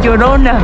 Llorona.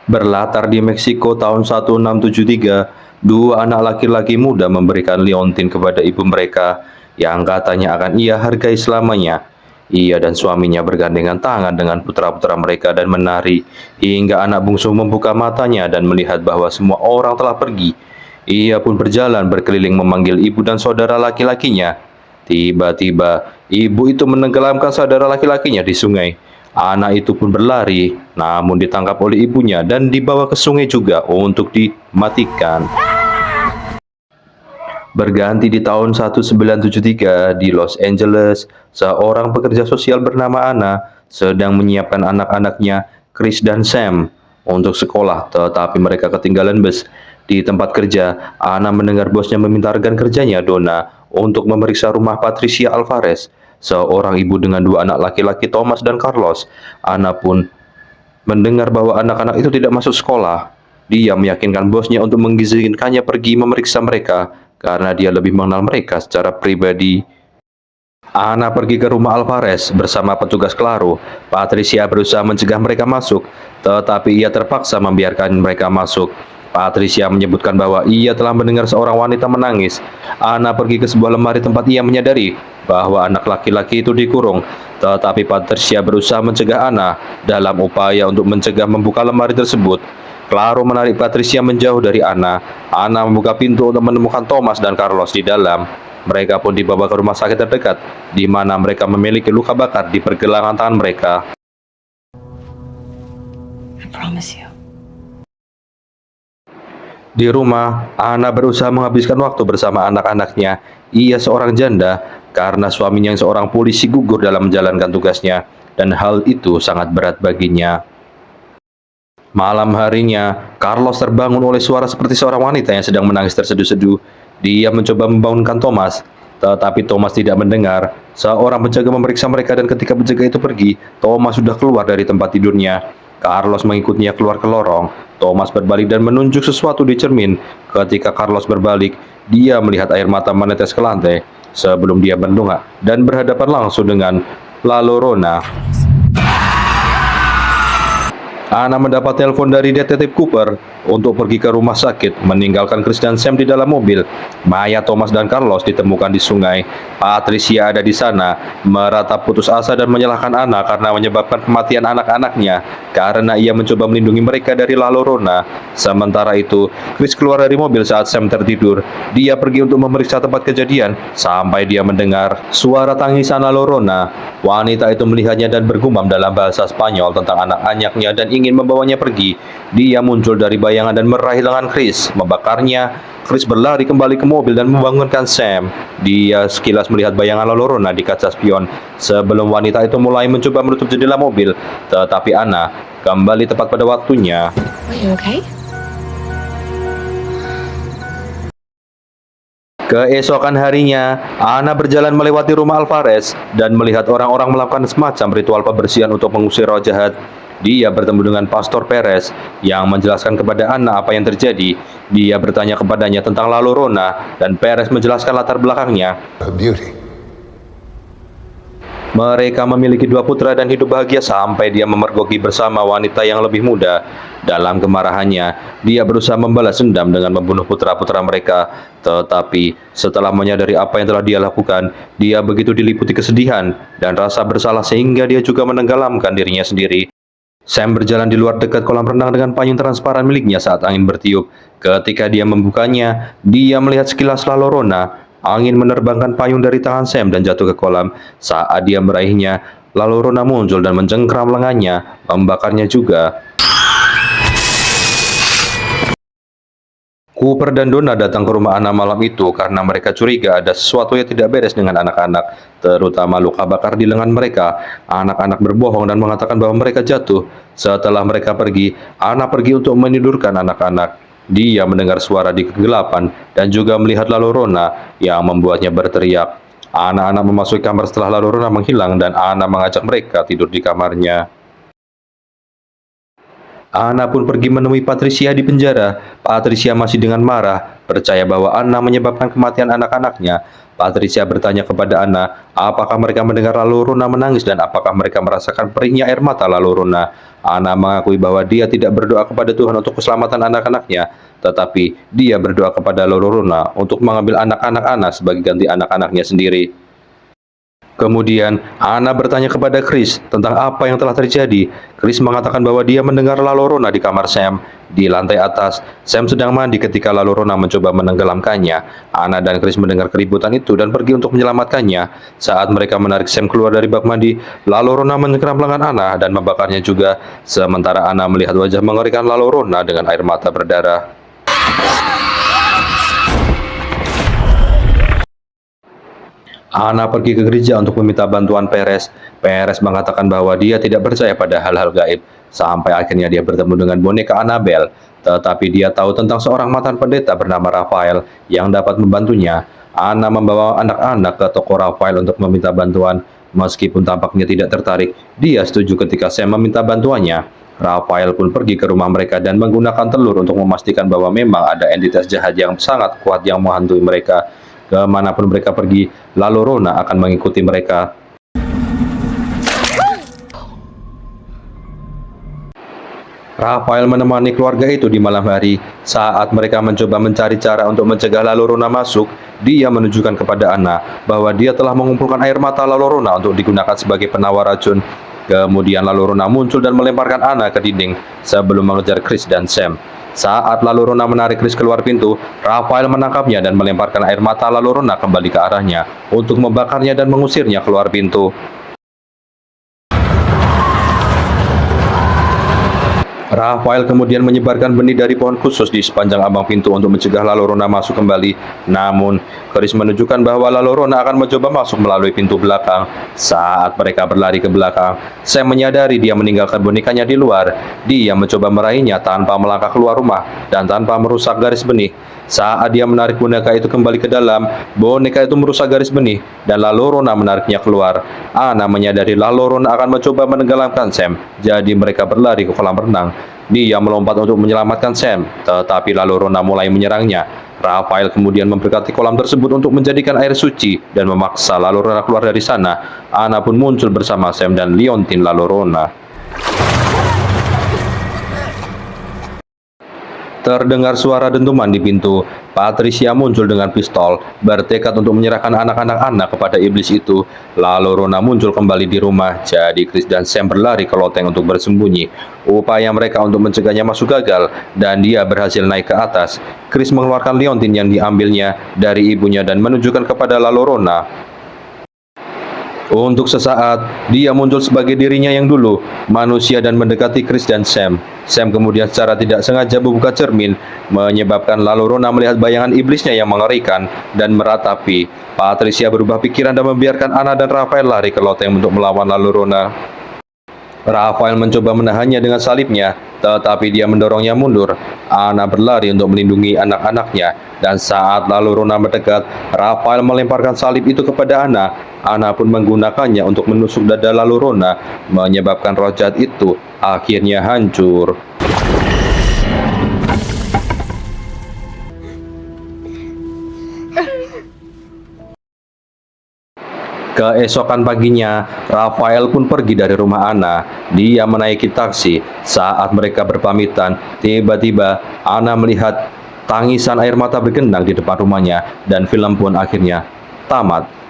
Berlatar di Meksiko tahun 1673, dua anak laki-laki muda memberikan liontin kepada ibu mereka yang katanya akan ia hargai selamanya. Ia dan suaminya bergandengan tangan dengan putra-putra mereka dan menari hingga anak bungsu membuka matanya dan melihat bahwa semua orang telah pergi. Ia pun berjalan berkeliling memanggil ibu dan saudara laki-lakinya. Tiba-tiba, ibu itu menenggelamkan saudara laki-lakinya di sungai. Anak itu pun berlari, namun ditangkap oleh ibunya dan dibawa ke sungai juga untuk dimatikan. Berganti di tahun 1973 di Los Angeles, seorang pekerja sosial bernama Anna sedang menyiapkan anak-anaknya, Chris dan Sam, untuk sekolah, tetapi mereka ketinggalan bus. Di tempat kerja, Anna mendengar bosnya meminta rekan kerjanya, Donna, untuk memeriksa rumah Patricia Alvarez, seorang ibu dengan dua anak laki-laki, Thomas dan Carlos. Anna pun mendengar bahwa anak-anak itu tidak masuk sekolah. Dia meyakinkan bosnya untuk mengizinkannya pergi memeriksa mereka karena dia lebih mengenal mereka secara pribadi. Ana pergi ke rumah Alvarez bersama petugas Claro. Patricia berusaha mencegah mereka masuk, tetapi ia terpaksa membiarkan mereka masuk. Patricia menyebutkan bahwa ia telah mendengar seorang wanita menangis. Ana pergi ke sebuah lemari tempat ia menyadari bahwa anak laki-laki itu dikurung, tetapi Patricia berusaha mencegah Ana dalam upaya untuk mencegah membuka lemari tersebut. Claro menarik Patricia menjauh dari Ana. Ana membuka pintu untuk menemukan Thomas dan Carlos di dalam. Mereka pun dibawa ke rumah sakit terdekat, di mana mereka memiliki luka bakar di pergelangan tangan mereka. I promise you. Di rumah, Ana berusaha menghabiskan waktu bersama anak-anaknya. Ia seorang janda karena suaminya yang seorang polisi gugur dalam menjalankan tugasnya, dan hal itu sangat berat baginya. Malam harinya, Carlos terbangun oleh suara seperti seorang wanita yang sedang menangis terseduh-seduh. Dia mencoba membangunkan Thomas, tetapi Thomas tidak mendengar. Seorang penjaga memeriksa mereka dan ketika penjaga itu pergi, Thomas sudah keluar dari tempat tidurnya. Carlos mengikutinya keluar ke lorong. Thomas berbalik dan menunjuk sesuatu di cermin. Ketika Carlos berbalik, dia melihat air mata menetes ke lantai sebelum dia mendongak dan berhadapan langsung dengan La Llorona. Ana mendapat telepon dari detektif Cooper untuk pergi ke rumah sakit, meninggalkan Chris dan Sam di dalam mobil. Mayat Thomas dan Carlos ditemukan di sungai. Patricia ada di sana, meratap putus asa dan menyalahkan Ana karena menyebabkan kematian anak-anaknya, karena ia mencoba melindungi mereka dari La Llorona. Sementara itu, Chris keluar dari mobil saat Sam tertidur. Dia pergi untuk memeriksa tempat kejadian, sampai dia mendengar suara tangisan La Llorona. Wanita itu melihatnya dan bergumam dalam bahasa Spanyol tentang anak-anaknya dan ingin membawanya pergi. Dia muncul dari bayangan dan meraih lengan Chris, membakarnya. Chris berlari kembali ke mobil dan membangunkan Sam. Dia sekilas melihat bayangan La Llorona di kaca spion sebelum wanita itu mulai mencoba menutup jendela mobil, tetapi Ana kembali tepat pada waktunya. Are you okay? Keesokan harinya, Ana berjalan melewati rumah Alvarez dan melihat orang-orang melakukan semacam ritual pembersihan untuk mengusir roh jahat. Dia bertemu dengan Pastor Perez yang menjelaskan kepada Ana apa yang terjadi. Dia bertanya kepadanya tentang La Llorona dan Perez menjelaskan latar belakangnya. Mereka memiliki dua putra dan hidup bahagia sampai dia memergoki bersama wanita yang lebih muda. Dalam kemarahannya, dia berusaha membalas dendam dengan membunuh putra-putra mereka. Tetapi setelah menyadari apa yang telah dia lakukan, dia begitu diliputi kesedihan dan rasa bersalah sehingga dia juga menenggelamkan dirinya sendiri. Sam berjalan di luar dekat kolam renang dengan payung transparan miliknya saat angin bertiup. Ketika dia membukanya, dia melihat sekilas La Llorona. Angin menerbangkan payung dari tangan Sam dan jatuh ke kolam. Saat dia meraihnya, La Llorona muncul dan mencengkram lengannya, membakarnya juga. Cooper dan Donna datang ke rumah Ana malam itu karena mereka curiga ada sesuatu yang tidak beres dengan anak-anak, terutama luka bakar di lengan mereka. Anak-anak berbohong dan mengatakan bahwa mereka jatuh. Setelah mereka pergi, Ana pergi untuk menidurkan anak-anak. Dia mendengar suara di kegelapan dan juga melihat La Llorona yang membuatnya berteriak. Anak-anak memasuki kamar setelah Lalorona menghilang dan Anna mengajak mereka tidur di kamarnya. Anna pun pergi menemui Patricia di penjara. Patricia masih dengan marah, percaya bahwa Anna menyebabkan kematian anak-anaknya. Patricia bertanya kepada Anna, apakah mereka mendengar Lalorona menangis dan apakah mereka merasakan perihnya air mata Lalorona. Anna mengakui bahwa dia tidak berdoa kepada Tuhan untuk keselamatan anak-anaknya, tetapi dia berdoa kepada Lalorona untuk mengambil anak-anak Anna sebagai ganti anak-anaknya sendiri. Kemudian, Anna bertanya kepada Chris tentang apa yang telah terjadi. Chris mengatakan bahwa dia mendengar Lalorona di kamar Sam. Di lantai atas, Sam sedang mandi ketika Lalorona mencoba menenggelamkannya. Anna dan Chris mendengar keributan itu dan pergi untuk menyelamatkannya. Saat mereka menarik Sam keluar dari bak mandi, Lalorona menyekram lengan Anna dan membakarnya juga. Sementara Anna melihat wajah mengerikan Lalorona dengan air mata berdarah. Anna pergi ke gereja untuk meminta bantuan Perez. Perez mengatakan bahwa dia tidak percaya pada hal-hal gaib, sampai akhirnya dia bertemu dengan boneka Annabelle. Tetapi dia tahu tentang seorang mantan pendeta bernama Raphael yang dapat membantunya. Anna membawa anak-anak ke toko Raphael untuk meminta bantuan. Meskipun tampaknya tidak tertarik, dia setuju ketika Sam meminta bantuannya. Raphael pun pergi ke rumah mereka dan menggunakan telur untuk memastikan bahwa memang ada entitas jahat yang sangat kuat yang menghantui mereka. Kemanapun mereka pergi, Lalorona akan mengikuti mereka. Raphael menemani keluarga itu di malam hari. Saat mereka mencoba mencari cara untuk mencegah Lalorona masuk, dia menunjukkan kepada Anna bahwa dia telah mengumpulkan air mata Lalorona untuk digunakan sebagai penawar racun. Kemudian Lalorona muncul dan melemparkan Anna ke dinding sebelum mengejar Chris dan Sam. Saat Lalorona menarik Chris keluar pintu, Raphael menangkapnya dan melemparkan air mata Lalorona kembali ke arahnya untuk membakarnya dan mengusirnya keluar pintu. Raphael kemudian menyebarkan benih dari pohon khusus di sepanjang ambang pintu untuk mencegah Lalorona masuk kembali. Namun, Chris menunjukkan bahwa Lalorona akan mencoba masuk melalui pintu belakang. Saat mereka berlari ke belakang, Sam menyadari dia meninggalkan bonekanya di luar. Dia mencoba meraihnya tanpa melangkah keluar rumah dan tanpa merusak garis benih. Saat dia menarik boneka itu kembali ke dalam, boneka itu merusak garis benih dan Lalorona menariknya keluar. Anna menyadari Lalorona akan mencoba menenggelamkan Sam, jadi mereka berlari ke kolam renang. Dia melompat untuk menyelamatkan Sam, tetapi Lalorona mulai menyerangnya. Raphael kemudian memberkati kolam tersebut untuk menjadikan air suci dan memaksa Lalorona keluar dari sana. Anna pun muncul bersama Sam dan liontin Lalorona. Terdengar suara dentuman di pintu. Patricia muncul dengan pistol, bertekad untuk menyerahkan anak-anak Anna kepada iblis itu. Lalorona muncul kembali di rumah, jadi Chris dan Sam berlari ke loteng untuk bersembunyi. Upaya mereka untuk mencegahnya masuk gagal, dan dia berhasil naik ke atas. Chris mengeluarkan liontin yang diambilnya dari ibunya dan menunjukkan kepada Lalorona. Untuk sesaat, dia muncul sebagai dirinya yang dulu, manusia, dan mendekati Chris dan Sam. Sam kemudian secara tidak sengaja membuka cermin, menyebabkan Lalorona melihat bayangan iblisnya yang mengerikan dan meratapi. Patricia berubah pikiran dan membiarkan Anna dan Raphael lari ke loteng untuk melawan Lalorona. Raphael mencoba menahannya dengan salibnya, tetapi dia mendorongnya mundur. Anna berlari untuk melindungi anak-anaknya, dan saat Lalorona mendekat, Raphael melemparkan salib itu kepada Anna. Anna pun menggunakannya untuk menusuk dada Lalorona, menyebabkan roh jahat itu akhirnya hancur. Keesokan paginya, Raphael pun pergi dari rumah Anna. Dia menaiki taksi. Saat mereka berpamitan, tiba-tiba Anna melihat tangisan air mata bergenang di depan rumahnya, dan film pun akhirnya tamat.